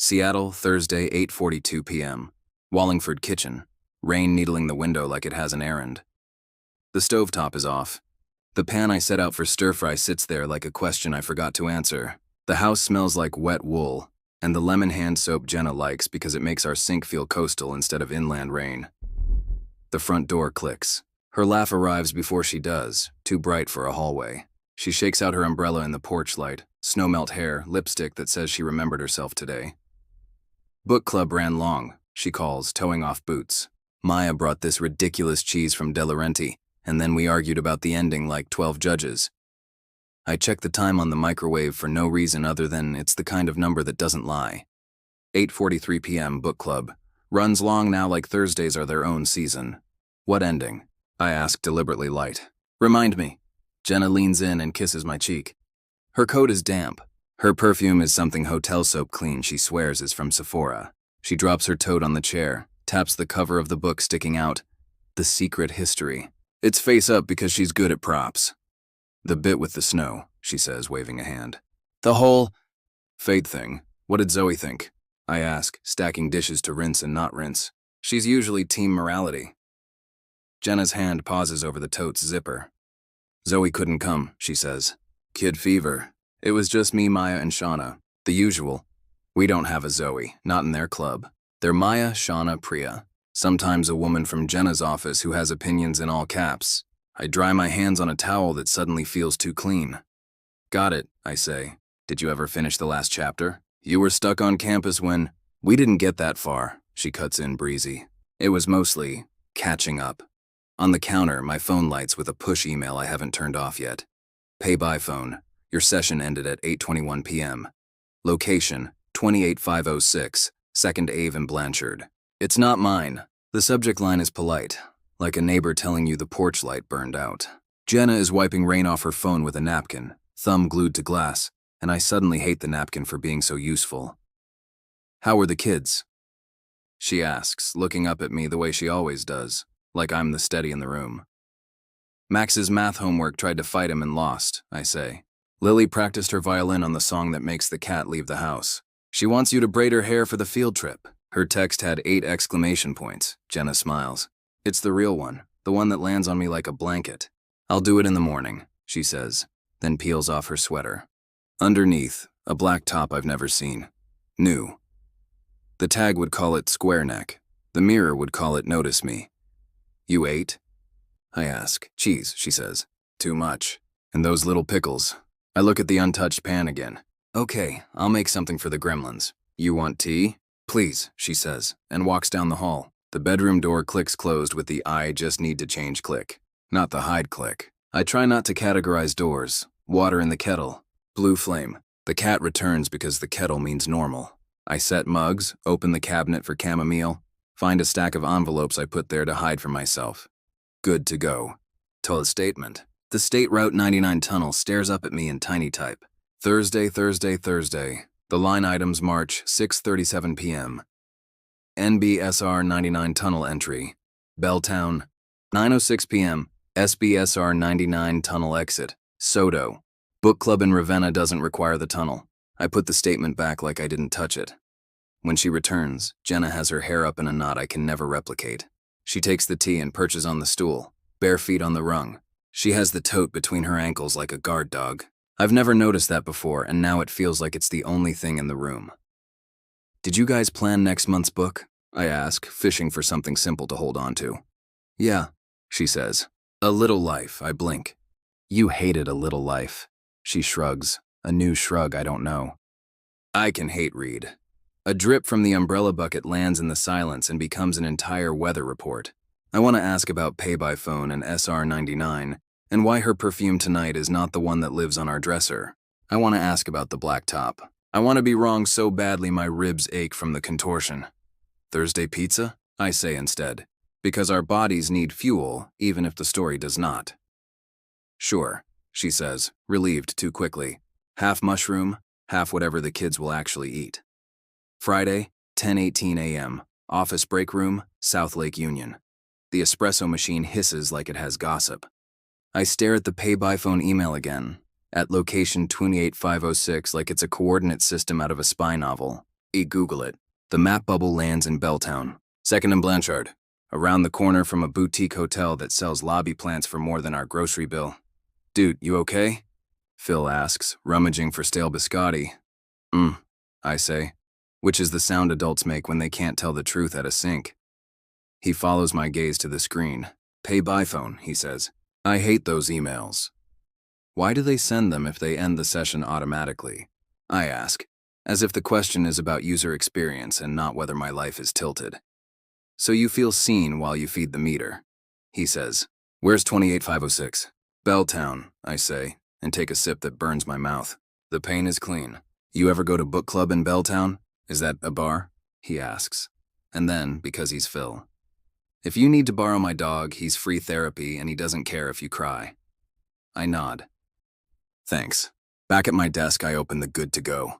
Seattle, Thursday, 8:42 p.m. Wallingford kitchen. Rain needling the window like it has an errand. The stovetop is off. The pan I set out for stir-fry sits there like a question I forgot to answer. The house smells like wet wool, and the lemon hand soap Jenna likes because it makes our sink feel coastal instead of inland rain. The front door clicks. Her laugh arrives before she does, too bright for a hallway. She shakes out her umbrella in the porch light, snowmelt hair, lipstick that says she remembered herself today. Book club ran long, she calls, towing off boots. Maya brought this ridiculous cheese from De Laurenti, and then we argued about the ending like 12 judges. I check the time on the microwave for no reason other than it's the kind of number that doesn't lie. 8:43 p.m. book club. Runs long now like Thursdays are their own season. What ending? I ask, deliberately light. Remind me. Jenna leans in and kisses my cheek. Her coat is damp. Her perfume is something hotel soap clean she swears is from Sephora. She drops her tote on the chair, taps the cover of the book sticking out. The Secret History. It's face up because she's good at props. The bit with the snow, she says, waving a hand. The whole fate thing. What did Zoe think? I ask, stacking dishes to rinse and not rinse. She's usually team morality. Jenna's hand pauses over the tote's zipper. Zoe couldn't come, she says. Kid fever. It was just me, Maya, and Shauna. The usual. We don't have a Zoe, not in their club. They're Maya, Shauna, Priya. Sometimes a woman from Jenna's office who has opinions in all caps. I dry my hands on a towel that suddenly feels too clean. Got it, I say. Did you ever finish the last chapter? You were stuck on campus when... We didn't get that far, she cuts in breezy. It was mostly catching up. On the counter, my phone lights with a push email I haven't turned off yet. Pay by phone. Your session ended at 8:21 p.m. Location, 28506, 2nd Ave in Blanchard. It's not mine. The subject line is polite, like a neighbor telling you the porch light burned out. Jenna is wiping rain off her phone with a napkin, thumb glued to glass, and I suddenly hate the napkin for being so useful. How were the kids? She asks, looking up at me the way she always does, like I'm the steady in the room. Max's math homework tried to fight him and lost, I say. Lily practiced her violin on the song that makes the cat leave the house. She wants you to braid her hair for the field trip. Her text had 8 exclamation points. Jenna smiles. It's the real one, the one that lands on me like a blanket. I'll do it in the morning, she says, then peels off her sweater. Underneath, a black top I've never seen. New. The tag would call it square neck. The mirror would call it notice me. You ate? I ask. Cheese, she says. Too much. And those little pickles. I look at the untouched pan again. Okay, I'll make something for the gremlins. You want tea? Please, she says, and walks down the hall. The bedroom door clicks closed with the I just need to change click. Not the hide click. I try not to categorize doors. Water in the kettle. Blue flame. The cat returns because the kettle means normal. I set mugs, open the cabinet for chamomile, find a stack of envelopes I put there to hide from myself. Good to go. Tell a statement. The State Route 99 tunnel stares up at me in tiny type. Thursday, Thursday, Thursday. The line items March 6:37 p.m. NBSR 99 tunnel entry. Belltown. 9:06 p.m. SBSR 99 tunnel exit. Soto. Book club in Ravenna doesn't require the tunnel. I put the statement back like I didn't touch it. When she returns, Jenna has her hair up in a knot I can never replicate. She takes the tea and perches on the stool, bare feet on the rung. She has the tote between her ankles like a guard dog. I've never noticed that before, and now it feels like it's the only thing in the room. Did you guys plan next month's book? I ask, fishing for something simple to hold on to. Yeah, she says. A Little Life, I blink. You hated A Little Life. She shrugs, a new shrug I don't know. I can hate read. A drip from the umbrella bucket lands in the silence and becomes an entire weather report. I want to ask about Pay by Phone and SR99, and why her perfume tonight is not the one that lives on our dresser. I want to ask about the black top. I want to be wrong so badly my ribs ache from the contortion. Thursday pizza? I say instead, because our bodies need fuel even if the story does not. Sure, she says, relieved too quickly. Half mushroom, half whatever the kids will actually eat. Friday, 10:18 a.m., office break room, South Lake Union. The espresso machine hisses like it has gossip. I stare at the pay-by-phone email again, at location 28506 like it's a coordinate system out of a spy novel. Google it. The map bubble lands in Belltown, 2nd and Blanchard, around the corner from a boutique hotel that sells lobby plants for more than our grocery bill. Dude, you okay? Phil asks, rummaging for stale biscotti. I say, which is the sound adults make when they can't tell the truth at a sink. He follows my gaze to the screen. Pay by phone, he says. I hate those emails. Why do they send them if they end the session automatically? I ask, as if the question is about user experience and not whether my life is tilted. So you feel seen while you feed the meter, he says. Where's 28506? Belltown, I say, and take a sip that burns my mouth. The pain is clean. You ever go to book club in Belltown? Is that a bar? He asks. And then, because he's Phil. If you need to borrow my dog, he's free therapy and he doesn't care if you cry. I nod. Thanks. Back at my desk, I open the good to go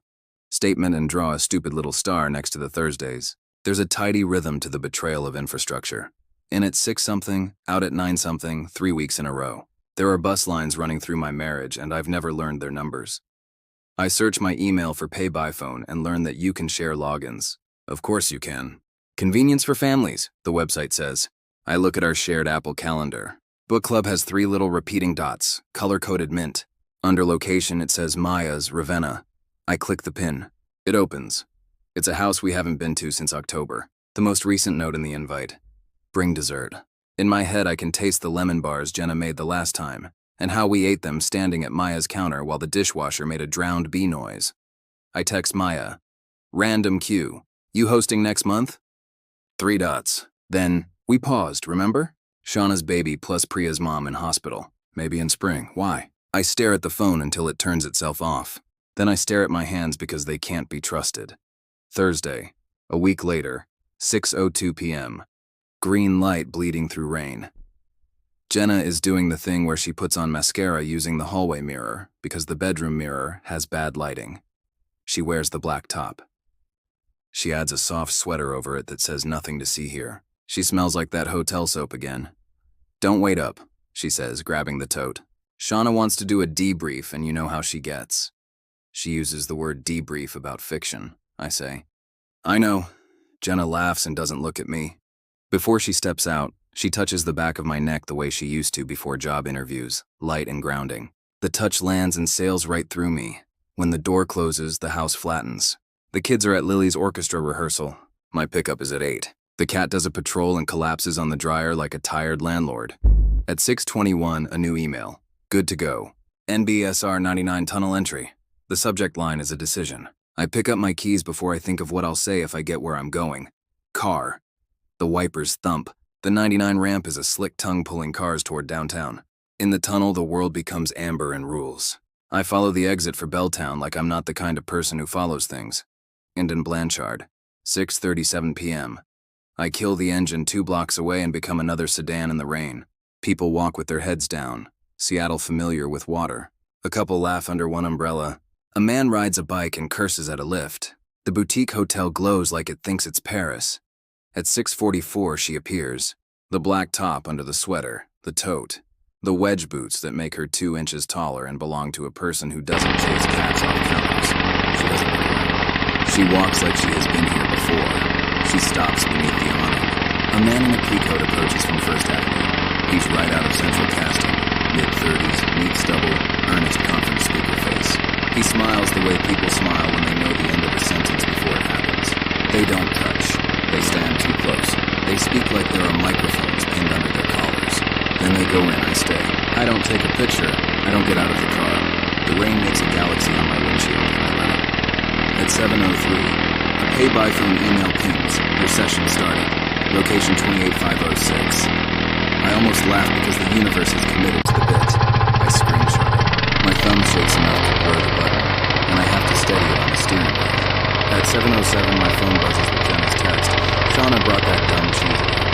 statement and draw a stupid little star next to the Thursdays. There's a tidy rhythm to the betrayal of infrastructure. In at 6-something, out at 9-something, 3 weeks in a row. There are bus lines running through my marriage and I've never learned their numbers. I search my email for pay by phone and learn that you can share logins. Of course you can. Convenience for families, the website says. I look at our shared Apple Calendar. Book club has 3 little repeating dots, color-coded mint. Under location, it says Maya's, Ravenna. I click the pin. It opens. It's a house we haven't been to since October. The most recent note in the invite. Bring dessert. In my head, I can taste the lemon bars Jenna made the last time, and how we ate them standing at Maya's counter while the dishwasher made a drowned bee noise. I text Maya. Random Q. You hosting next month? 3 dots. Then, we paused, remember? Shauna's baby plus Priya's mom in hospital. Maybe in spring. Why? I stare at the phone until it turns itself off. Then I stare at my hands because they can't be trusted. Thursday, a week later, 6:02 p.m. Green light bleeding through rain. Jenna is doing the thing where she puts on mascara using the hallway mirror because the bedroom mirror has bad lighting. She wears the black top. She adds a soft sweater over it that says nothing to see here. She smells like that hotel soap again. Don't wait up, she says, grabbing the tote. Shauna wants to do a debrief and you know how she gets. She uses the word debrief about fiction, I say. I know. Jenna laughs and doesn't look at me. Before she steps out, she touches the back of my neck the way she used to before job interviews, light and grounding. The touch lands and sails right through me. When the door closes, the house flattens. The kids are at Lily's orchestra rehearsal. My pickup is at 8. The cat does a patrol and collapses on the dryer like a tired landlord. At 6:21, a new email. Good to go. NBSR 99 tunnel entry. The subject line is a decision. I pick up my keys before I think of what I'll say if I get where I'm going. Car. The wipers thump. The 99 ramp is a slick tongue pulling cars toward downtown. In the tunnel, the world becomes amber and rules. I follow the exit for Belltown like I'm not the kind of person who follows things. And in Blanchard, 6:37 p.m. I kill the engine 2 blocks away and become another sedan in the rain. People walk with their heads down. Seattle familiar with water. A couple laugh under one umbrella. A man rides a bike and curses at a lift. The boutique hotel glows like it thinks it's Paris. At 6:44, she appears. The black top under the sweater, the tote, the wedge boots that make her 2 inches taller and belong to a person who doesn't chase cats off counters. She doesn't look around. She walks like she has been here before. She stops beneath the awning. A man in a peacoat approaches from First Avenue. He's right out of Central Casting. Mid-30s, neat stubble, earnest conference speaker face. He smiles the way people smile when they know the end of a sentence before it happens. They don't touch. They stand too close. They speak like there are microphones pinned under their collars. Then they go in, I stay. I don't take a picture. I don't get out of the car. The rain makes a galaxy on my windshield and I let it. At 7:03, a pay-by-phone email pings. Your session started. Location 28506. I almost laugh because the universe is committed to the bit. I screenshot it. My thumb shakes enough to blur the button, and I have to steady it on the steering wheel. At 7:07, my phone buzzes with Jenna's text. Shauna brought that dumb cheese again.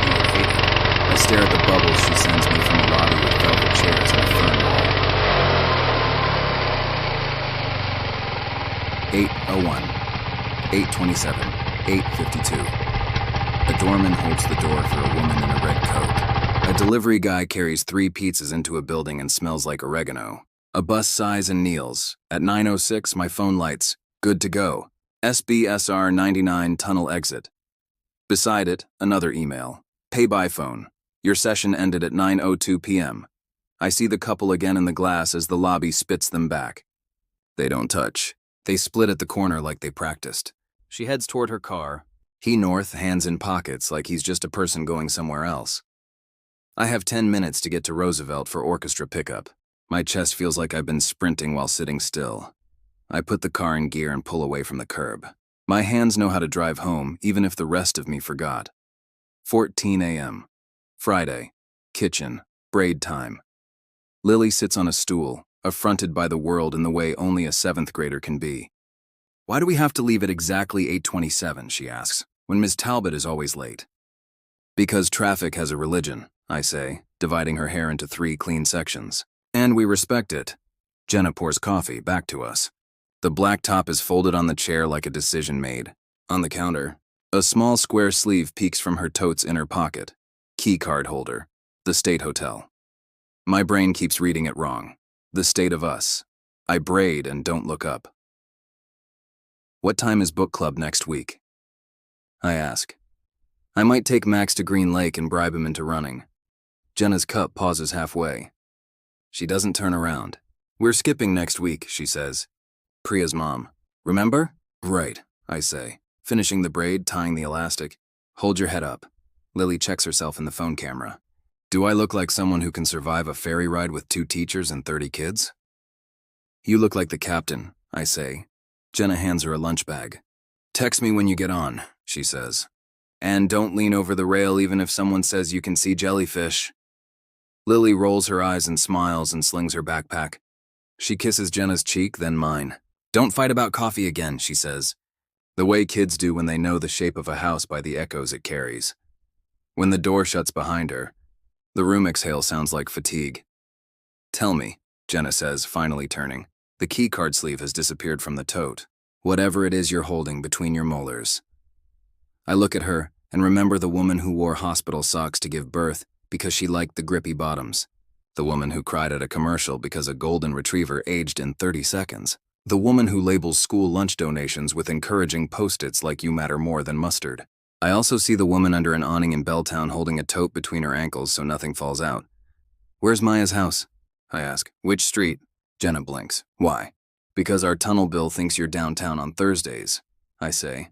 You would hate it. I stare at the bubbles she sends me from the lobby with velvet chairs and a fern wall. 8:01, 8:27, 8:52. A doorman holds the door for a woman in a red coat. A delivery guy carries 3 pizzas into a building and smells like oregano. A bus sighs and kneels. At 9:06, my phone lights. Good to go. SBSR 99 tunnel exit. Beside it, another email. Pay by phone. Your session ended at 9:02 p.m. I see the couple again in the glass as the lobby spits them back. They don't touch. They split at the corner like they practiced. She heads toward her car. He north, hands in pockets like he's just a person going somewhere else. I have 10 minutes to get to Roosevelt for orchestra pickup. My chest feels like I've been sprinting while sitting still. I put the car in gear and pull away from the curb. My hands know how to drive home, even if the rest of me forgot. 14 a.m. Friday. Kitchen. Braid time. Lily sits on a stool, affronted by the world in the way only a 7th grader can be. Why do we have to leave at exactly 8:27, she asks, when Ms. Talbot is always late? Because traffic has a religion, I say, dividing her hair into 3 clean sections. And we respect it. Jenna pours coffee back to us. The black top is folded on the chair like a decision made. On the counter, a small square sleeve peeks from her tote's inner pocket. Key card holder. The State Hotel. My brain keeps reading it wrong. The state of us. I braid and don't look up. What time is book club next week? I ask. I might take Max to Green Lake and bribe him into running. Jenna's cup pauses halfway. She doesn't turn around. We're skipping next week, she says. Priya's mom. Remember? Right, I say, finishing the braid, tying the elastic. Hold your head up. Lily checks herself in the phone camera. Do I look like someone who can survive a ferry ride with 2 teachers and 30 kids? You look like the captain, I say. Jenna hands her a lunch bag. Text me when you get on, she says. And don't lean over the rail even if someone says you can see jellyfish. Lily rolls her eyes and smiles and slings her backpack. She kisses Jenna's cheek, then mine. Don't fight about coffee again, she says. The way kids do when they know the shape of a house by the echoes it carries. When the door shuts behind her, the room exhale sounds like fatigue. Tell me, Jenna says, finally turning. The key card sleeve has disappeared from the tote. Whatever it is you're holding between your molars. I look at her and remember the woman who wore hospital socks to give birth because she liked the grippy bottoms. The woman who cried at a commercial because a golden retriever aged in 30 seconds. The woman who labels school lunch donations with encouraging post-its like you matter more than mustard. I also see the woman under an awning in Belltown holding a tote between her ankles so nothing falls out. Where's Maya's house? I ask. Which street? Jenna blinks. Why? Because our tunnel bill thinks you're downtown on Thursdays, I say.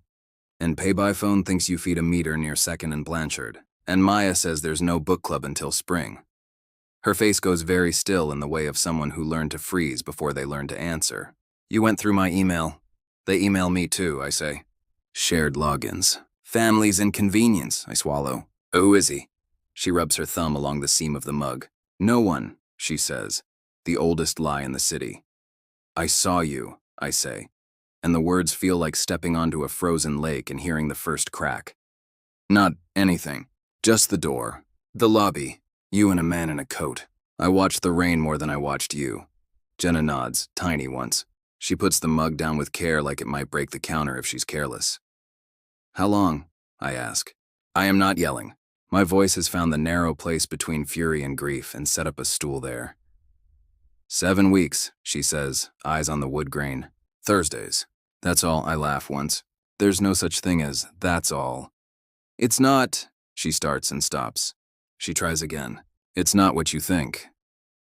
And Pay by Phone thinks you feed a meter near 2nd and Blanchard. And Maya says there's no book club until spring. Her face goes very still in the way of someone who learned to freeze before they learned to answer. You went through my email. They email me too, I say. Shared logins. Family's inconvenience, I swallow. Who is he? She rubs her thumb along the seam of the mug. No one, she says. The oldest lie in the city. I saw you, I say. And the words feel like stepping onto a frozen lake and hearing the first crack. Not anything. Just the door. The lobby. You and a man in a coat. I watched the rain more than I watched you. Jenna nods, tiny once. She puts the mug down with care like it might break the counter if she's careless. How long? I ask. I am not yelling. My voice has found the narrow place between fury and grief and set up a stool there. 7 weeks, she says, eyes on the wood grain. Thursdays. That's all, I laugh once. There's no such thing as that's all. It's not, she starts and stops. She tries again. It's not what you think.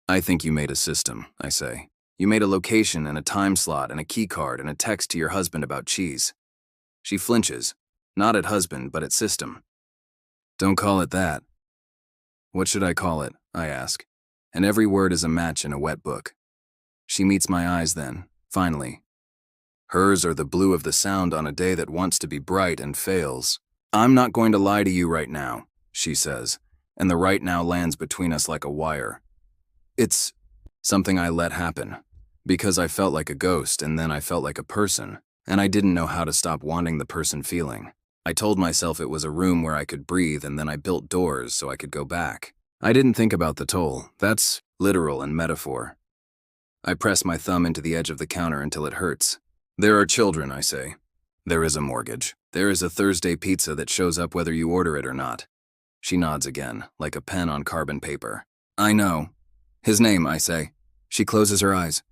I think you made a system, I say. You made a location and a time slot and a key card and a text to your husband about cheese. She flinches, not at husband, but at system. Don't call it that. What should I call it? I ask. And every word is a match in a wet book. She meets my eyes then, finally. Hers are the blue of the sound on a day that wants to be bright and fails. I'm not going to lie to you right now, she says, and the right now lands between us like a wire. It's something I let happen, because I felt like a ghost and then I felt like a person, and I didn't know how to stop wanting the person feeling. I told myself it was a room where I could breathe and then I built doors so I could go back. I didn't think about the toll. That's literal and metaphor. I press my thumb into the edge of the counter until it hurts. There are children, I say. There is a mortgage. There is a Thursday pizza that shows up whether you order it or not. She nods again, like a pen on carbon paper. I know. His name, I say. She closes her eyes.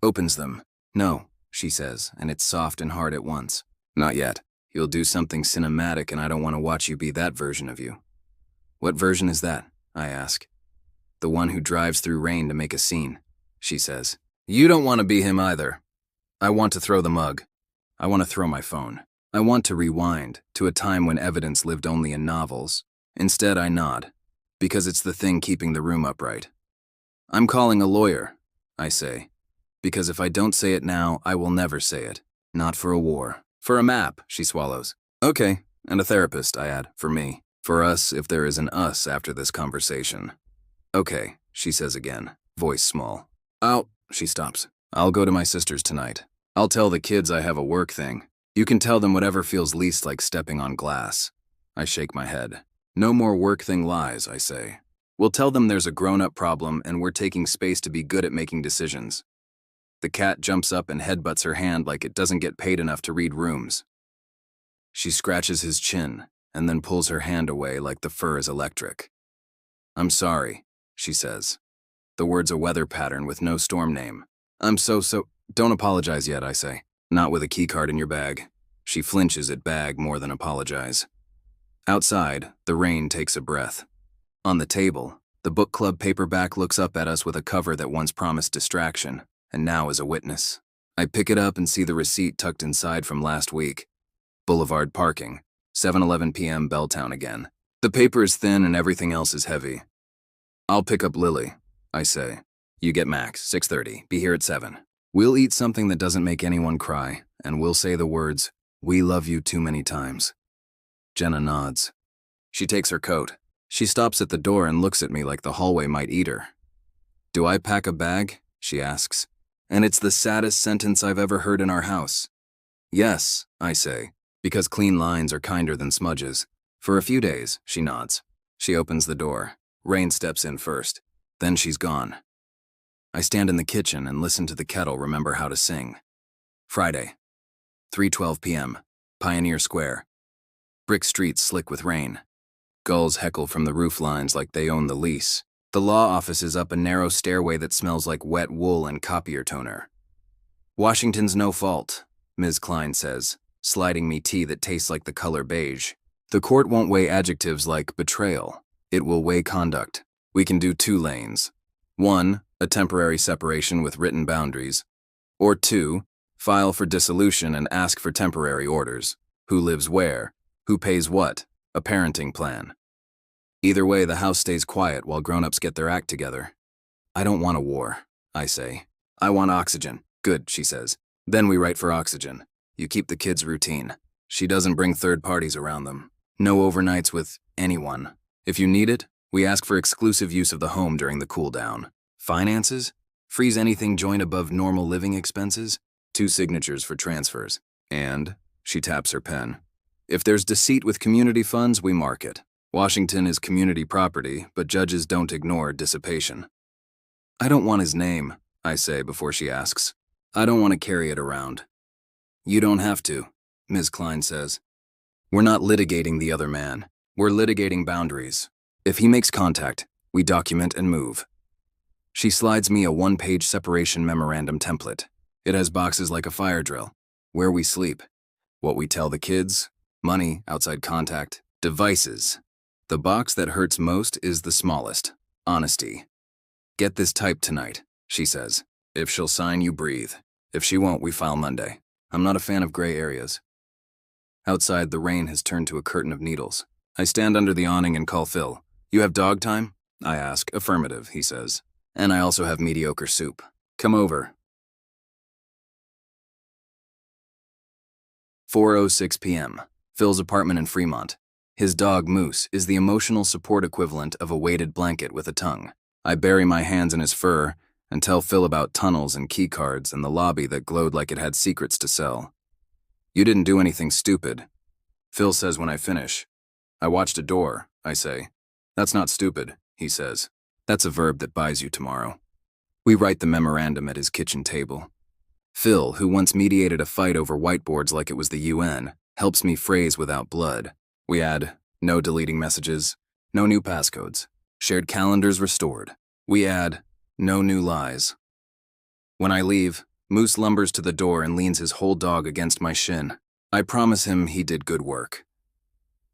Opens them. No, she says, and it's soft and hard at once. Not yet. You'll do something cinematic and I don't want to watch you be that version of you. What version is that? I ask. The one who drives through rain to make a scene, she says. You don't want to be him either. I want to throw the mug. I want to throw my phone. I want to rewind to a time when evidence lived only in novels. Instead, I nod, because it's the thing keeping the room upright. I'm calling a lawyer, I say, because if I don't say it now, I will never say it. Not for a war. For a map, she swallows. Okay, and a therapist, I add, for me. For us, if there is an us after this conversation. Okay, she says again, voice small. She stops. I'll go to my sister's tonight. I'll tell the kids I have a work thing. You can tell them whatever feels least like stepping on glass. I shake my head. No more work thing lies, I say. We'll tell them there's a grown-up problem and we're taking space to be good at making decisions. The cat jumps up and headbutts her hand like it doesn't get paid enough to read rooms. She scratches his chin and then pulls her hand away like the fur is electric. I'm sorry, she says. The word's a weather pattern with no storm name. Don't apologize yet, I say. Not with a keycard in your bag. She flinches at bag more than apologize. Outside, the rain takes a breath. On the table, the book club paperback looks up at us with a cover that once promised distraction, and now is a witness. I pick it up and see the receipt tucked inside from last week. Boulevard parking, 7:11 p.m. Belltown again. The paper is thin and everything else is heavy. I'll pick up Lily, I say. You get Max, 6:30, be here at 7. We'll eat something that doesn't make anyone cry, and we'll say the words, "We love you" too many times. Jenna nods. She takes her coat. She stops at the door and looks at me like the hallway might eat her. Do I pack a bag? She asks. And it's the saddest sentence I've ever heard in our house. Yes, I say, because clean lines are kinder than smudges. For a few days, she nods. She opens the door. Rain steps in first. Then she's gone. I stand in the kitchen and listen to the kettle remember how to sing. Friday, 3:12 p.m., Pioneer Square. Brick streets slick with rain. Gulls heckle from the roof lines like they own the lease. The law office is up a narrow stairway that smells like wet wool and copier toner. Washington's no fault, Ms. Klein says, sliding me tea that tastes like the color beige. The court won't weigh adjectives like betrayal. It will weigh conduct. We can do 2 lanes. 1, a temporary separation with written boundaries. Or 2, file for dissolution and ask for temporary orders. Who lives where? Who pays what? A parenting plan. Either way, the house stays quiet while grown-ups get their act together. I don't want a war, I say. I want oxygen. Good, she says. Then we write for oxygen. You keep the kids routine. She doesn't bring third parties around them. No overnights with anyone. If you need it, we ask for exclusive use of the home during the cool down. Finances? Freeze anything joint above normal living expenses. 2 signatures for transfers. And, she taps her pen. If there's deceit with community funds, we mark it. Washington is community property, but judges don't ignore dissipation. I don't want his name, I say before she asks. I don't want to carry it around. You don't have to, Ms. Klein says. We're not litigating the other man. We're litigating boundaries. If he makes contact, we document and move. She slides me a 1-page separation memorandum template. It has boxes like a fire drill. Where we sleep. What we tell the kids. Money, outside contact. Devices. The box that hurts most is the smallest. Honesty. Get this typed tonight, she says. If she'll sign, you breathe. If she won't, we file Monday. I'm not a fan of gray areas. Outside, the rain has turned to a curtain of needles. I stand under the awning and call Phil. You have dog time? I ask. Affirmative, he says. And I also have mediocre soup. Come over. 4:06 p.m. Phil's apartment in Fremont. His dog, Moose, is the emotional support equivalent of a weighted blanket with a tongue. I bury my hands in his fur and tell Phil about tunnels and keycards and the lobby that glowed like it had secrets to sell. You didn't do anything stupid, Phil says when I finish. I watched a door, I say. That's not stupid, he says. That's a verb that buys you tomorrow. We write the memorandum at his kitchen table. Phil, who once mediated a fight over whiteboards like it was the UN, helps me phrase without blood. We add, no deleting messages, no new passcodes, shared calendars restored. We add, no new lies. When I leave, Moose lumbers to the door and leans his whole dog against my shin. I promise him he did good work.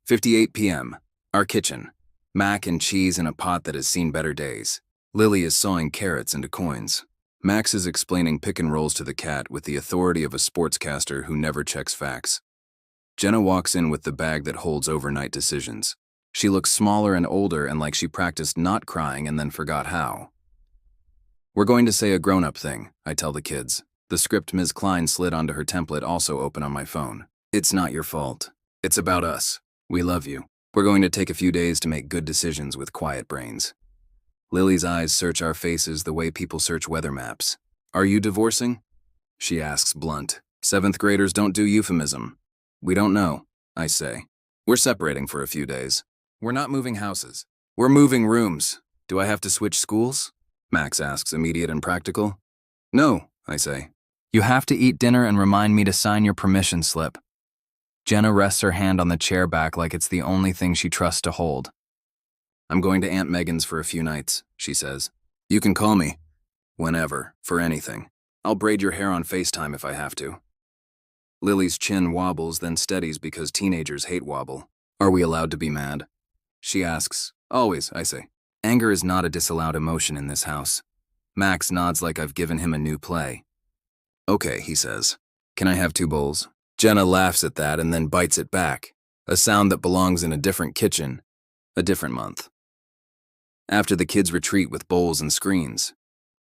58 p.m. Our kitchen. Mac and cheese in a pot that has seen better days. Lily is sawing carrots into coins. Max is explaining pick and rolls to the cat with the authority of a sportscaster who never checks facts. Jenna walks in with the bag that holds overnight decisions. She looks smaller and older and like she practiced not crying and then forgot how. We're going to say a grown-up thing, I tell the kids. The script Ms. Klein slid onto her template also open on my phone. It's not your fault. It's about us. We love you. We're going to take a few days to make good decisions with quiet brains. Lily's eyes search our faces the way people search weather maps. Are you divorcing? She asks blunt. 7th graders don't do euphemism. We don't know, I say. We're separating for a few days. We're not moving houses. We're moving rooms. Do I have to switch schools? Max asks, immediate and practical. No, I say. You have to eat dinner and remind me to sign your permission slip. Jenna rests her hand on the chair back like it's the only thing she trusts to hold. I'm going to Aunt Megan's for a few nights, she says. You can call me. Whenever, for anything. I'll braid your hair on FaceTime if I have to. Lily's chin wobbles, then steadies because teenagers hate wobble. Are we allowed to be mad? She asks. Always, I say. Anger is not a disallowed emotion in this house. Max nods like I've given him a new play. Okay, he says. Can I have 2 bowls? Jenna laughs at that and then bites it back, a sound that belongs in a different kitchen, a different month. After the kids retreat with bowls and screens,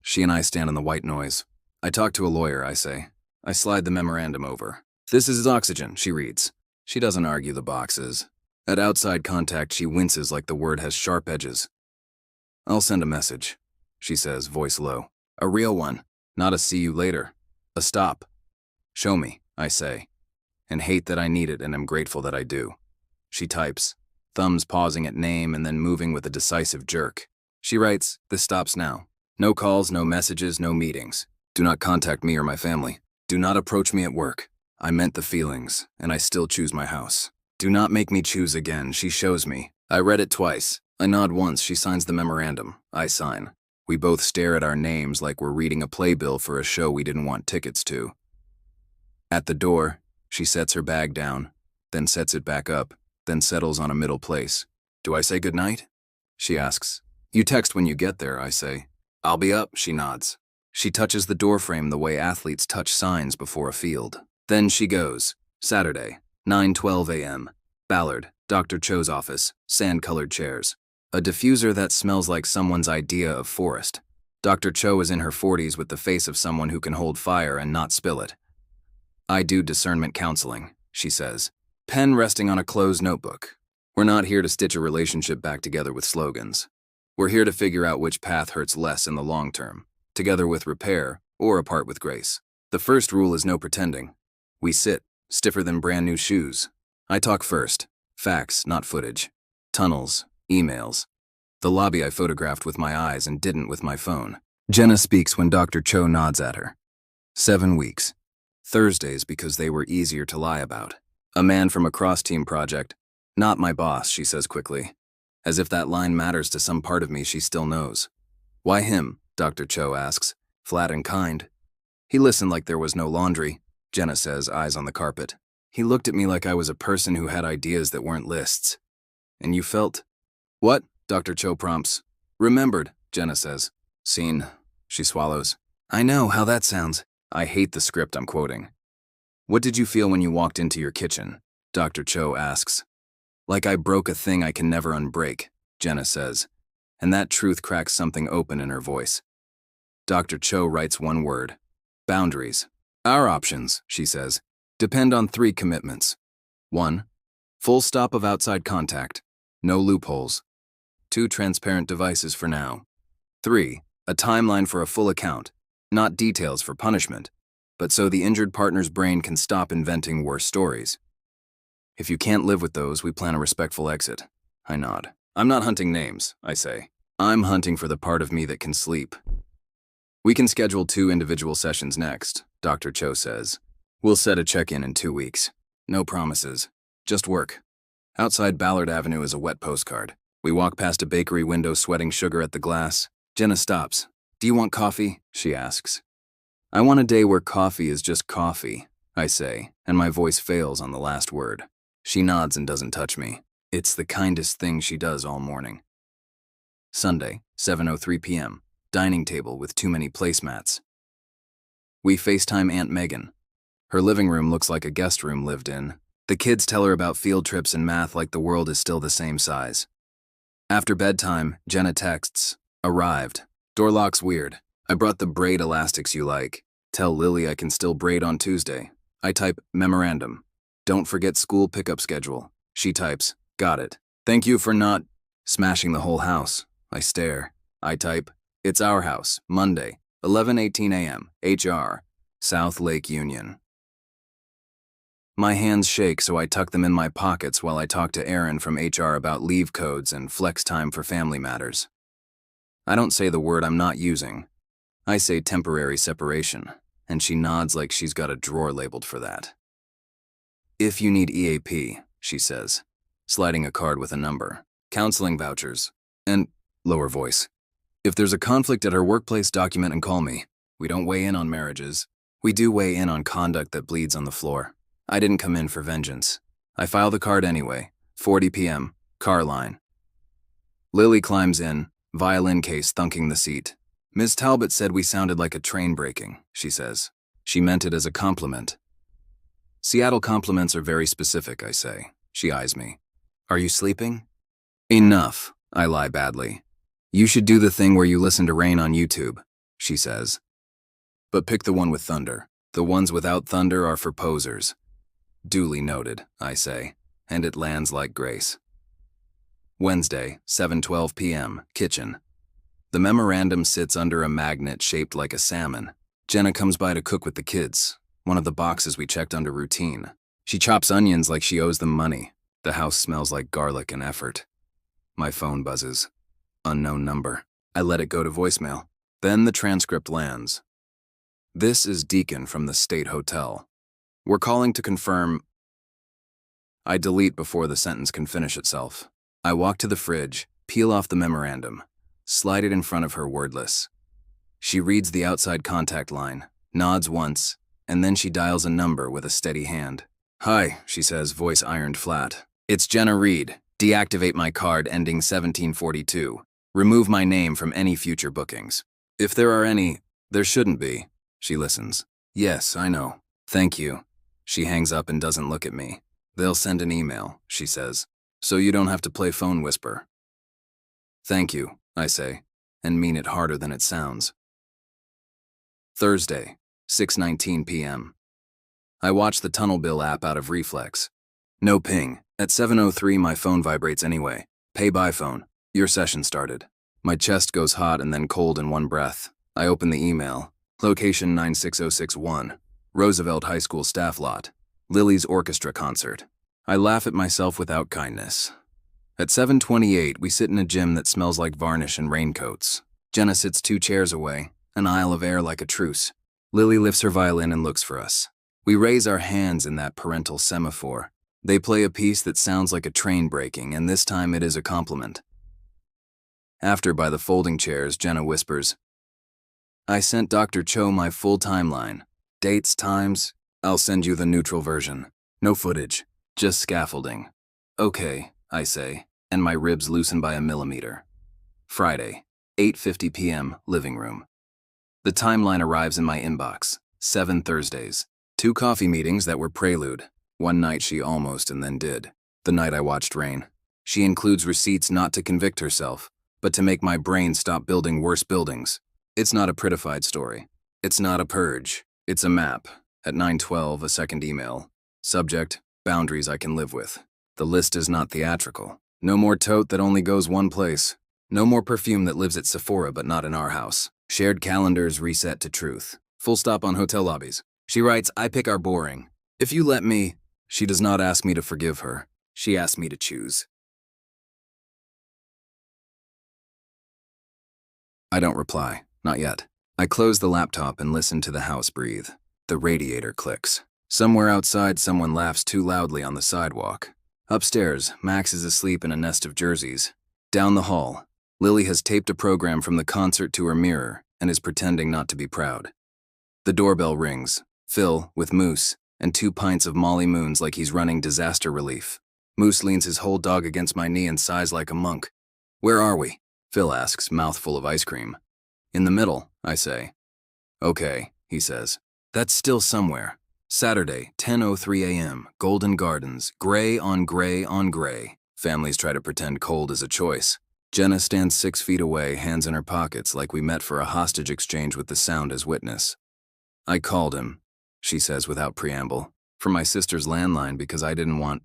she and I stand on the white noise. I talk to a lawyer, I say. I slide the memorandum over. This is oxygen, she reads. She doesn't argue the boxes. At outside contact, she winces like the word has sharp edges. I'll send a message, she says, voice low. A real one, not a see you later. A stop. Show me, I say, and hate that I need it and am grateful that I do. She types, thumbs pausing at name and then moving with a decisive jerk. She writes, this stops now. No calls, no messages, no meetings. Do not contact me or my family. Do not approach me at work. I meant the feelings, and I still choose my house. Do not make me choose again, she shows me. I read it twice. I nod once, she signs the memorandum. I sign. We both stare at our names like we're reading a playbill for a show we didn't want tickets to. At the door, she sets her bag down, then sets it back up, then settles on a middle place. Do I say goodnight? She asks. You text when you get there, I say. I'll be up, she nods. She touches the doorframe the way athletes touch signs before a field. Then she goes. Saturday, 9:12 a.m. Ballard, Dr. Cho's office, sand-colored chairs. A diffuser that smells like someone's idea of forest. Dr. Cho is in her 40s with the face of someone who can hold fire and not spill it. I do discernment counseling, she says. Pen resting on a closed notebook. We're not here to stitch a relationship back together with slogans. We're here to figure out which path hurts less in the long term, together with repair or apart with grace. The first rule is no pretending. We sit, stiffer than brand new shoes. I talk first. Facts, not footage. Tunnels, emails. The lobby I photographed with my eyes and didn't with my phone. Jenna speaks when Dr. Cho nods at her. 7 weeks. Thursdays because they were easier to lie about. A man from a cross-team project. Not my boss, she says quickly. As if that line matters to some part of me she still knows. Why him? Dr. Cho asks, flat and kind. He listened like there was no laundry, Jenna says, eyes on the carpet. He looked at me like I was a person who had ideas that weren't lists. And you felt? What? Dr. Cho prompts. Remembered, Jenna says. Seen. She swallows. I know how that sounds. I hate the script I'm quoting. What did you feel when you walked into your kitchen? Dr. Cho asks. Like I broke a thing I can never unbreak, Jenna says. And that truth cracks something open in her voice. Dr. Cho writes one word. Boundaries. Our options, she says, depend on 3 commitments. 1. Full stop of outside contact. No loopholes. 2 transparent devices for now. 3. A timeline for a full account. Not details for punishment, but so the injured partner's brain can stop inventing worse stories. If you can't live with those, we plan a respectful exit. I nod. I'm not hunting names, I say. I'm hunting for the part of me that can sleep. We can schedule 2 individual sessions next, Dr. Cho says. We'll set a check-in in 2 weeks. No promises. Just work. Outside Ballard Avenue is a wet postcard. We walk past a bakery window sweating sugar at the glass. Jenna stops. Do you want coffee? She asks. I want a day where coffee is just coffee, I say, and my voice fails on the last word. She nods and doesn't touch me. It's the kindest thing she does all morning. Sunday, 7:03 p.m. Dining table with too many placemats. We FaceTime Aunt Megan. Her living room looks like a guest room lived in. The kids tell her about field trips and math like the world is still the same size. After bedtime, Jenna texts, "Arrived. Door lock's weird. I brought the braid elastics you like. Tell Lily I can still braid on Tuesday." I type, "Memorandum. Don't forget school pickup schedule." She types, "Got it. Thank you for not smashing the whole house." I stare. I type, "It's our house, Monday, 11:18 a.m., HR, South Lake Union." My hands shake, so I tuck them in my pockets while I talk to Erin from HR about leave codes and flex time for family matters. I don't say the word I'm not using. I say temporary separation, and she nods like she's got a drawer labeled for that. "If you need EAP," she says, sliding a card with a number, "counseling vouchers, and," lower voice, "if there's a conflict at her workplace, document and call me. We don't weigh in on marriages. We do weigh in on conduct that bleeds on the floor. I didn't come in for vengeance." I file the card anyway. 40 p.m., car line. Lily climbs in, violin case thunking the seat. "Ms. Talbot said we sounded like a train braking," she says. She meant it as a compliment. "Seattle compliments are very specific," I say. She eyes me. "Are you sleeping?" "Enough," I lie badly. "You should do the thing where you listen to Rain on YouTube," she says. "But pick the one with thunder. The ones without thunder are for posers." "Duly noted," I say, and it lands like grace. Wednesday, 7:12 p.m., kitchen. The memorandum sits under a magnet shaped like a salmon. Jenna comes by to cook with the kids, one of the boxes we checked under routine. She chops onions like she owes them money. The house smells like garlic and effort. My phone buzzes. Unknown number. I let it go to voicemail. Then the transcript lands. "This is Deacon from the State Hotel. We're calling to confirm." I delete before the sentence can finish itself. I walk to the fridge, peel off the memorandum, slide it in front of her wordless. She reads the outside contact line, nods once, and then she dials a number with a steady hand. "Hi," she says, voice ironed flat. "It's Jenna Reed. Deactivate my card ending 1742. Remove my name from any future bookings. If there are any, there shouldn't be." She listens. "Yes, I know. Thank you." She hangs up and doesn't look at me. "They'll send an email," she says, "so you don't have to play phone whisper." "Thank you," I say, and mean it harder than it sounds. Thursday, 6:19 p.m. I watch the Tunnel Bill app out of reflex. No ping. At 7:03 my phone vibrates anyway. "Pay by phone. Your session started." My chest goes hot and then cold in one breath. I open the email. Location 96061. Roosevelt High School staff lot. Lily's orchestra concert. I laugh at myself without kindness. At 7:28, we sit in a gym that smells like varnish and raincoats. Jenna sits 2 chairs away, an aisle of air like a truce. Lily lifts her violin and looks for us. We raise our hands in that parental semaphore. They play a piece that sounds like a train braking, and this time it is a compliment. After, by the folding chairs, Jenna whispers, "I sent Dr. Cho my full timeline. Dates, times, I'll send you the neutral version. No footage, just scaffolding." "Okay," I say, and my ribs loosen by a millimeter. Friday, 8:50 p.m., living room. The timeline arrives in my inbox. 7 Thursdays. 2 coffee meetings that were prelude. One night she almost and then did. The night I watched Rain. She includes receipts not to convict herself, but to make my brain stop building worse buildings. It's not a prettified story. It's not a purge. It's a map. At 9:12, a second email. Subject, boundaries I can live with. The list is not theatrical. No more tote that only goes one place. No more perfume that lives at Sephora but not in our house. Shared calendars reset to truth. Full stop on hotel lobbies. She writes, "I pick our boring. If you let me." She does not ask me to forgive her. She asks me to choose. I don't reply. Not yet. I close the laptop and listen to the house breathe. The radiator clicks. Somewhere outside, someone laughs too loudly on the sidewalk. Upstairs, Max is asleep in a nest of jerseys. Down the hall, Lily has taped a program from the concert to her mirror and is pretending not to be proud. The doorbell rings. Phil, with Moose, and 2 pints of Molly Moons like he's running disaster relief. Moose leans his whole dog against my knee and sighs like a monk. "Where are we?" Phil asks, mouthful of ice cream. "In the middle," I say. "Okay," he says. "That's still somewhere. Saturday, 10:03 a.m., Golden Gardens, gray on gray on gray." Families try to pretend cold is a choice. Jenna stands 6 feet away, hands in her pockets, like we met for a hostage exchange with the sound as witness. "I called him," she says without preamble, "from my sister's landline because I didn't want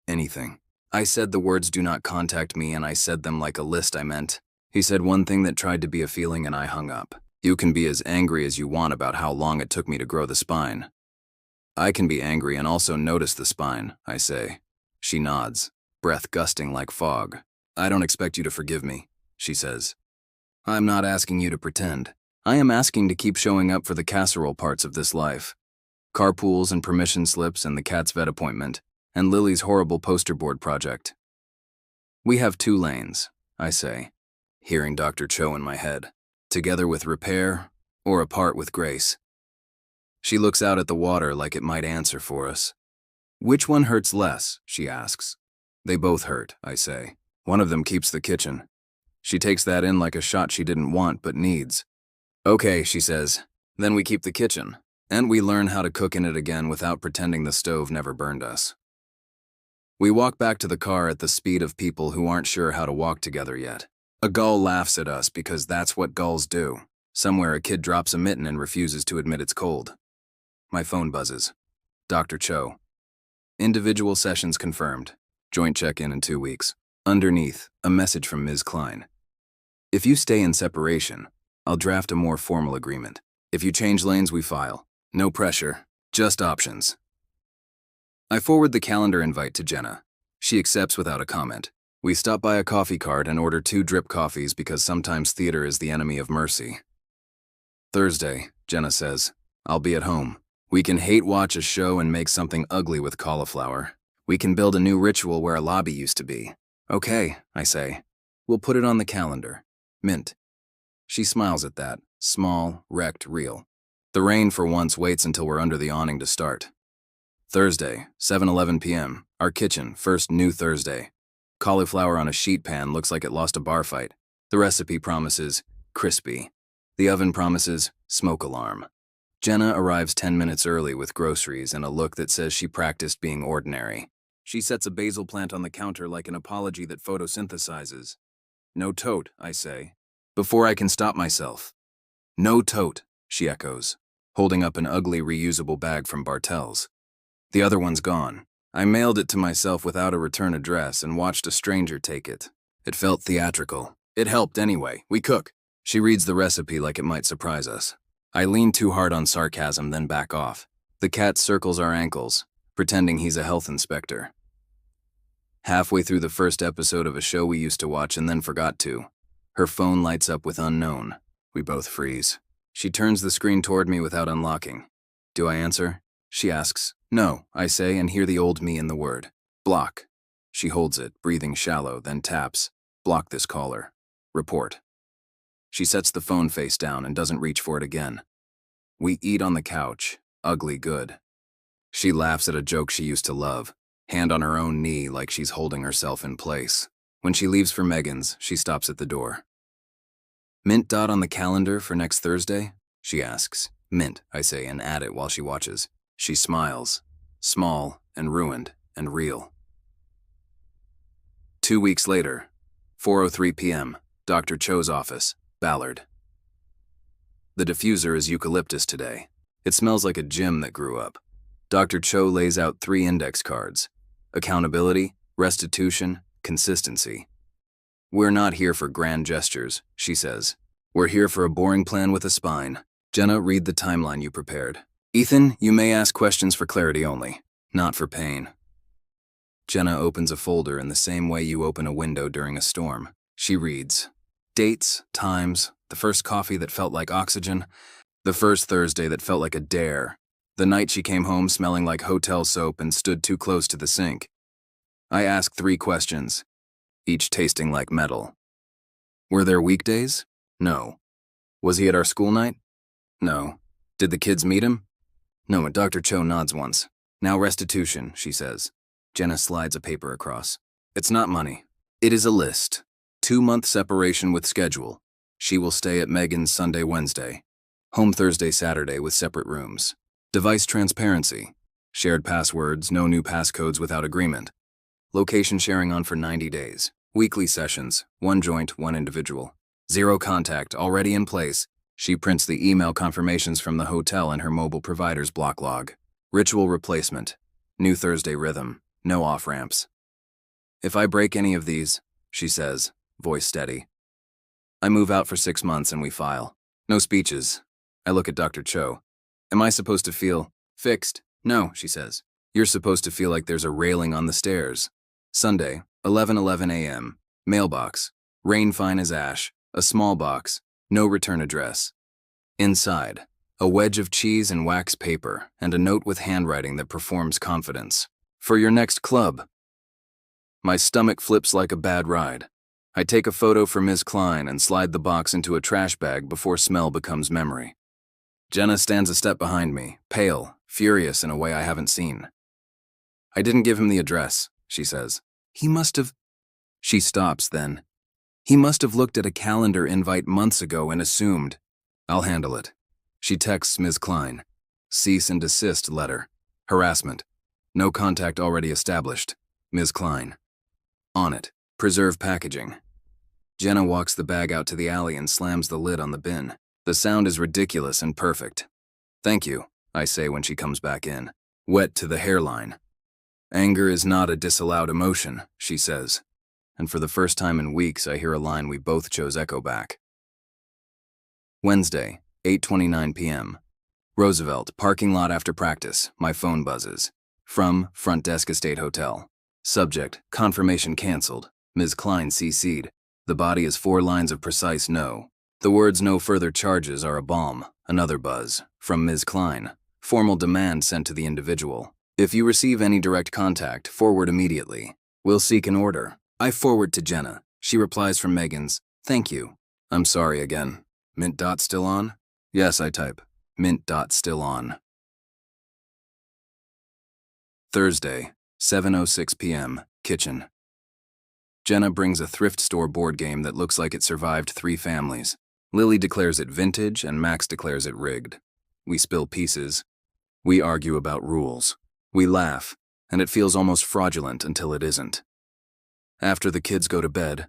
anything. I said the words 'do not contact me,' and I said them like a list I meant. He said one thing that tried to be a feeling and I hung up. You can be as angry as you want about how long it took me to grow the spine." "I can be angry and also notice the spine," I say. She nods, breath gusting like fog. "I don't expect you to forgive me," she says. "I'm not asking you to pretend. I am asking to keep showing up for the casserole parts of this life. Carpools and permission slips and the cat's vet appointment, and Lily's horrible poster board project. We have 2 lanes, I say, hearing Dr. Cho in my head. Together with repair, or apart with grace. She looks out at the water like it might answer for us. "Which one hurts less?" she asks. "They both hurt," I say. "One of them keeps the kitchen." She takes that in like a shot she didn't want but needs. "Okay," she says, "then we keep the kitchen. And we learn how to cook in it again without pretending the stove never burned us." We walk back to the car at the speed of people who aren't sure how to walk together yet. A gull laughs at us because that's what gulls do. Somewhere a kid drops a mitten and refuses to admit it's cold. My phone buzzes. Dr. Cho. "Individual sessions confirmed. Joint check-in in 2 weeks." Underneath, a message from Ms. Klein. "If you stay in separation, I'll draft a more formal agreement. If you change lanes, we file. No pressure, just options." I forward the calendar invite to Jenna. She accepts without a comment. We stop by a coffee cart and order 2 drip coffees because sometimes theater is the enemy of mercy. "Thursday," Jenna says. "I'll be at home. We can hate watch a show and make something ugly with cauliflower. We can build a new ritual where a lobby used to be." "Okay," I say. "We'll put it on the calendar. Mint." She smiles at that. Small, wrecked, real. The rain for once waits until we're under the awning to start. Thursday, 7:11 p.m., our kitchen, first new Thursday. Cauliflower on a sheet pan looks like it lost a bar fight. The recipe promises crispy. The oven promises smoke alarm. Jenna arrives 10 minutes early with groceries and a look that says she practiced being ordinary. She sets a basil plant on the counter like an apology that photosynthesizes. "No tote," I say, before I can stop myself. "No tote," she echoes, holding up an ugly reusable bag from Bartell's. The other one's gone. I mailed it to myself without a return address and watched a stranger take it. It felt theatrical. It helped anyway. We cook. She reads the recipe like it might surprise us. I lean too hard on sarcasm, then back off. The cat circles our ankles, pretending he's a health inspector. Halfway through the first episode of a show we used to watch and then forgot to. Her phone lights up with unknown. We both freeze. She turns the screen toward me without unlocking. Do I answer? She asks. "No," I say, and hear the old me in the word. "Block." She holds it, breathing shallow, then taps. "Block this caller. Report." She sets the phone face down and doesn't reach for it again. We eat on the couch. Ugly good. She laughs at a joke she used to love, hand on her own knee like she's holding herself in place. When she leaves for Megan's, she stops at the door. "Mint dot on the calendar for next Thursday?" she asks. "Mint," I say, and add it while she watches. She smiles. Small and ruined and real. 2 weeks later, 4:03 p.m., Dr. Cho's office, Ballard. The diffuser is eucalyptus today. It smells like a gym that grew up. Dr. Cho lays out 3 index cards. Accountability, restitution, consistency. "We're not here for grand gestures," she says. "We're here for a boring plan with a spine. Jenna, read the timeline you prepared. Ethan, you may ask questions for clarity only, not for pain." Jenna opens a folder in the same way you open a window during a storm. She reads. Dates, times, the first coffee that felt like oxygen, the first Thursday that felt like a dare, the night she came home smelling like hotel soap and stood too close to the sink. I ask 3 questions, each tasting like metal. Were there weekdays? No. Was he at our school night? No. Did the kids meet him? No, Dr. Cho nods once. Now restitution, she says. Jenna slides a paper across. It's not money. It is a list. 2-month separation with schedule. She will stay at Megan's Sunday, Wednesday. Home Thursday, Saturday with separate rooms. Device transparency. Shared passwords, no new passcodes without agreement. Location sharing on for 90 days. Weekly sessions, 1 joint, 1 individual. 0 contact, already in place. She prints the email confirmations from the hotel in her mobile provider's block log. Ritual replacement. New Thursday rhythm. No off-ramps. If I break any of these, she says, voice steady. I move out for 6 months and we file. No speeches. I look at Dr. Cho. Am I supposed to feel fixed? No, she says. You're supposed to feel like there's a railing on the stairs. Sunday, 11:11 a.m. Mailbox. Rain fine as ash. A small box. No return address. Inside, a wedge of cheese and wax paper and a note with handwriting that performs confidence. For your next club. My stomach flips like a bad ride. I take a photo for Ms. Klein and slide the box into a trash bag before smell becomes memory. Jenna stands a step behind me, pale, furious in a way I haven't seen. I didn't give him the address, she says. He must have... She stops then. He must have looked at a calendar invite months ago and assumed. I'll handle it. She texts Ms. Klein. Cease and desist letter. Harassment. No contact already established. Ms. Klein. On it. Preserve packaging. Jenna walks the bag out to the alley and slams the lid on the bin. The sound is ridiculous and perfect. Thank you, I say when she comes back in. Wet to the hairline. Anger is not a disallowed emotion, she says. And for the first time in weeks, I hear a line we both chose echo back. Wednesday, 8:29 p.m. Roosevelt, parking lot after practice. My phone buzzes. From Front Desk Estate Hotel. Subject, confirmation canceled. Ms. Klein CC'd. The body is 4 lines of precise no. The words no further charges are a balm. Another buzz. From Ms. Klein. Formal demand sent to the individual. If you receive any direct contact, forward immediately. We'll seek an order. I forward to Jenna. She replies from Megan's. Thank you. I'm sorry again. Mint dot still on? Yes, I type. Mint dot still on. Thursday, 7:06 p.m. Kitchen. Jenna brings a thrift store board game that looks like it survived 3 families. Lily declares it vintage and Max declares it rigged. We spill pieces. We argue about rules. We laugh, and it feels almost fraudulent until it isn't. After the kids go to bed,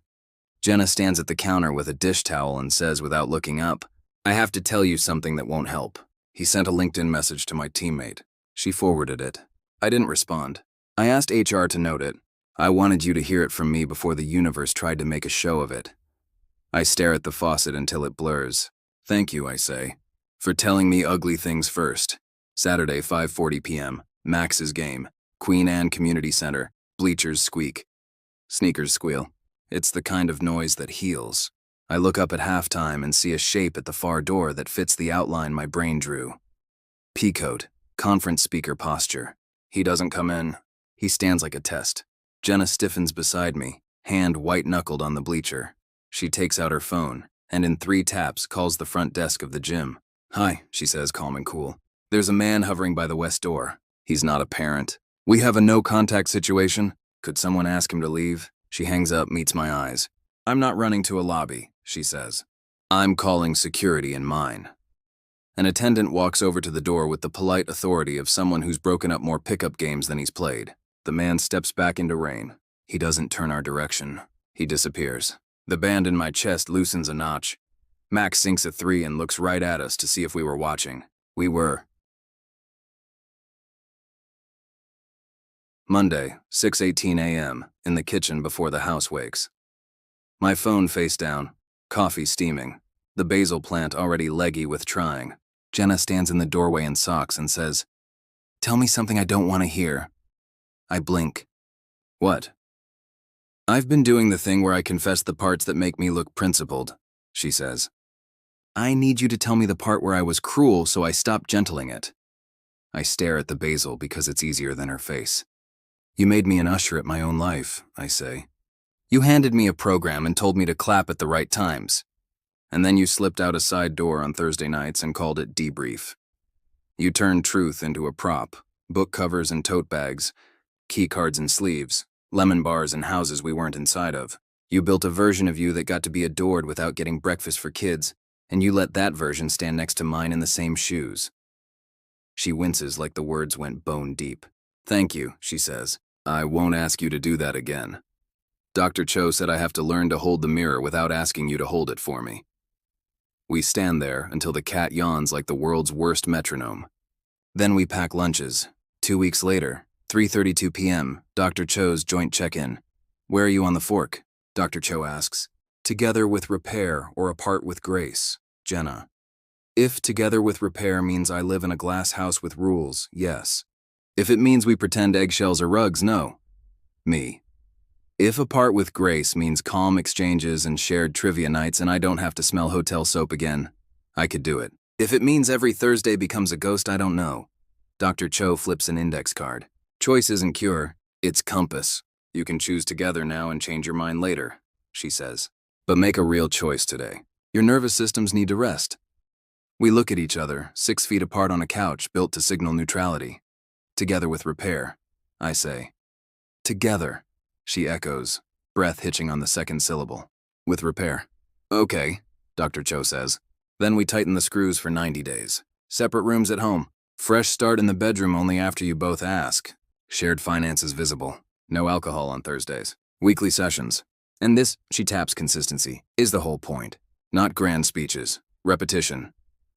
Jenna stands at the counter with a dish towel and says without looking up, I have to tell you something that won't help. He sent a LinkedIn message to my teammate. She forwarded it. I didn't respond. I asked HR to note it. I wanted you to hear it from me before the universe tried to make a show of it. I stare at the faucet until it blurs. Thank you, I say, for telling me ugly things first. Saturday, 5:40 p.m. Max's game. Queen Anne Community Center. Bleachers squeak. Sneakers squeal. It's the kind of noise that heals. I look up at halftime and see a shape at the far door that fits the outline my brain drew. Peacoat. Conference speaker posture. He doesn't come in. He stands like a test. Jenna stiffens beside me, hand white-knuckled on the bleacher. She takes out her phone, and in 3 taps calls the front desk of the gym. Hi, she says, calm and cool. There's a man hovering by the west door. He's not a parent. We have a no-contact situation. Could someone ask him to leave? She hangs up, meets my eyes. I'm not running to a lobby, she says. I'm calling security in mine. An attendant walks over to the door with the polite authority of someone who's broken up more pickup games than he's played. The man steps back into rain. He doesn't turn our direction. He disappears. The band in my chest loosens a notch. Max sinks a 3 and looks right at us to see if we were watching. We were. Monday, 6:18 a.m., in the kitchen before the house wakes. My phone face down, coffee steaming, the basil plant already leggy with trying. Jenna stands in the doorway in socks and says, Tell me something I don't want to hear. I blink. What? I've been doing the thing where I confess the parts that make me look principled, she says. I need you to tell me the part where I was cruel so I stop gentling it. I stare at the basil because it's easier than her face. You made me an usher at my own life, I say. You handed me a program and told me to clap at the right times. And then you slipped out a side door on Thursday nights and called it debrief. You turned truth into a prop, book covers and tote bags, key cards and sleeves, lemon bars and houses we weren't inside of. You built a version of you that got to be adored without getting breakfast for kids, and you let that version stand next to mine in the same shoes. She winces like the words went bone deep. Thank you, she says. I won't ask you to do that again. Dr. Cho said I have to learn to hold the mirror without asking you to hold it for me. We stand there until the cat yawns like the world's worst metronome. Then we pack lunches. 2 weeks later, 3:32 p.m., Dr. Cho's joint check-in. Where are you on the fork? Dr. Cho asks. Together with repair or apart with grace, Jenna. If together with repair means I live in a glass house with rules, yes. If it means we pretend eggshells are rugs, no. Me. If apart with grace means calm exchanges and shared trivia nights and I don't have to smell hotel soap again, I could do it. If it means every Thursday becomes a ghost, I don't know. Dr. Cho flips an index card. Choice isn't cure, it's compass. You can choose together now and change your mind later, she says. But make a real choice today. Your nervous systems need to rest. We look at each other, 6 feet apart on a couch built to signal neutrality. Together with repair, I say. Together, she echoes, breath hitching on the second syllable. With repair. Okay, Dr. Cho says. Then we tighten the screws for 90 days. Separate rooms at home. Fresh start in the bedroom only after you both ask. Shared finances visible. No alcohol on Thursdays. Weekly sessions. And this, she taps consistency, is the whole point. Not grand speeches. Repetition.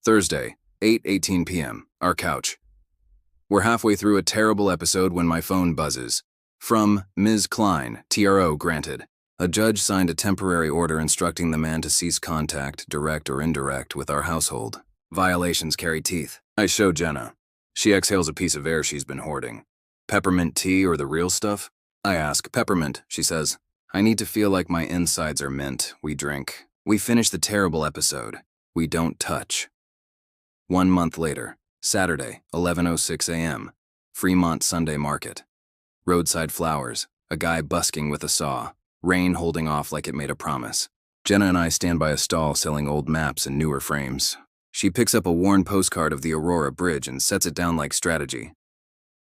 Thursday, 8:18 p.m., our couch. We're halfway through a terrible episode when my phone buzzes. From Ms. Klein, TRO granted. A judge signed a temporary order instructing the man to cease contact, direct or indirect, with our household. Violations carry teeth. I show Jenna. She exhales a piece of air she's been hoarding. Peppermint tea or the real stuff? I ask. Peppermint, she says. I need to feel like my insides are mint. We drink. We finish the terrible episode. We don't touch. 1 month later, Saturday, 11:06 a.m., Fremont Sunday Market. Roadside flowers, a guy busking with a saw, rain holding off like it made a promise. Jenna and I stand by a stall selling old maps and newer frames. She picks up a worn postcard of the Aurora Bridge and sets it down like strategy.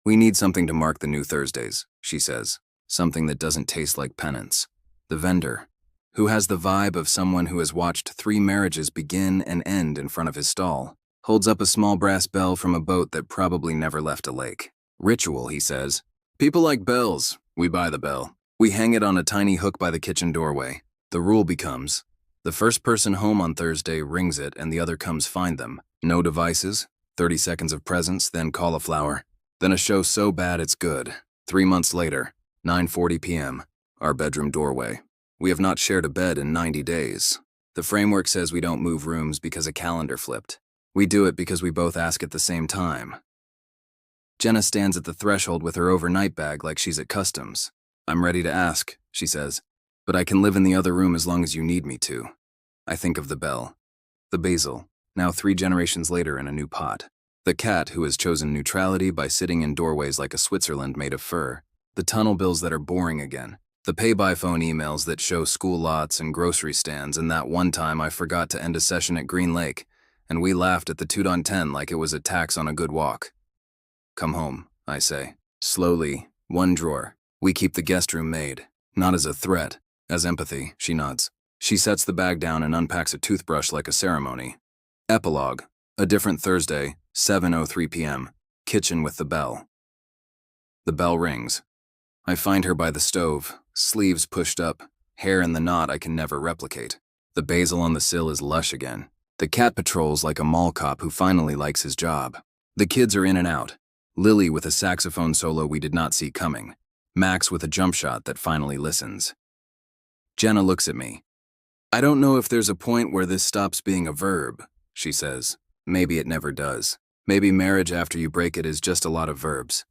We need something to mark the new Thursdays, she says. Something that doesn't taste like penance. The vendor, who has the vibe of someone who has watched 3 marriages begin and end in front of his stall, holds up a small brass bell from a boat that probably never left a lake. Ritual, he says. People like bells. We buy the bell. We hang it on a tiny hook by the kitchen doorway. The rule becomes, the first person home on Thursday rings it and the other comes find them. No devices, 30 seconds of presence, then cauliflower. Then a show so bad it's good. 3 months later, 9:40 p.m., our bedroom doorway. We have not shared a bed in 90 days. The framework says we don't move rooms because a calendar flipped. We do it because we both ask at the same time. Jenna stands at the threshold with her overnight bag like she's at customs. I'm ready to ask, she says, but I can live in the other room as long as you need me to. I think of the bell. The basil, now 3 generations later in a new pot. The cat who has chosen neutrality by sitting in doorways like a Switzerland made of fur. The tunnel bills that are boring again. The pay-by-phone emails that show school lots and grocery stands, and that one time I forgot to end a session at Green Lake, and we laughed at the 2-on-10 like it was a tax on a good walk. Come home, I say. Slowly, 1 drawer. We keep the guest room made. Not as a threat, as empathy, she nods. She sets the bag down and unpacks a toothbrush like a ceremony. Epilogue. A different Thursday, 7:03 p.m. Kitchen with the bell. The bell rings. I find her by the stove, sleeves pushed up, hair in the knot I can never replicate. The basil on the sill is lush again. The cat patrols like a mall cop who finally likes his job. The kids are in and out. Lily with a saxophone solo we did not see coming. Max with a jump shot that finally listens. Jenna looks at me. I don't know if there's a point where this stops being a verb, she says. Maybe it never does. Maybe marriage after you break it is just a lot of verbs.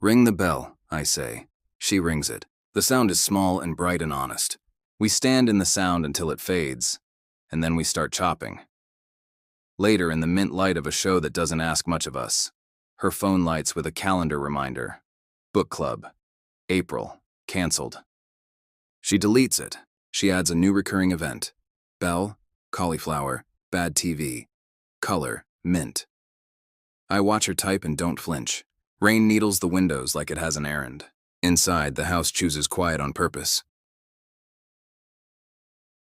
Ring the bell, I say. She rings it. The sound is small and bright and honest. We stand in the sound until it fades, and then we start chopping. Later, in the mint light of a show that doesn't ask much of us, her phone lights with a calendar reminder. Book club. April. Cancelled. She deletes it. She adds a new recurring event. Bell, cauliflower, bad TV. Color, mint. I watch her type and don't flinch. Rain needles the windows like it has an errand. Inside, the house chooses quiet on purpose.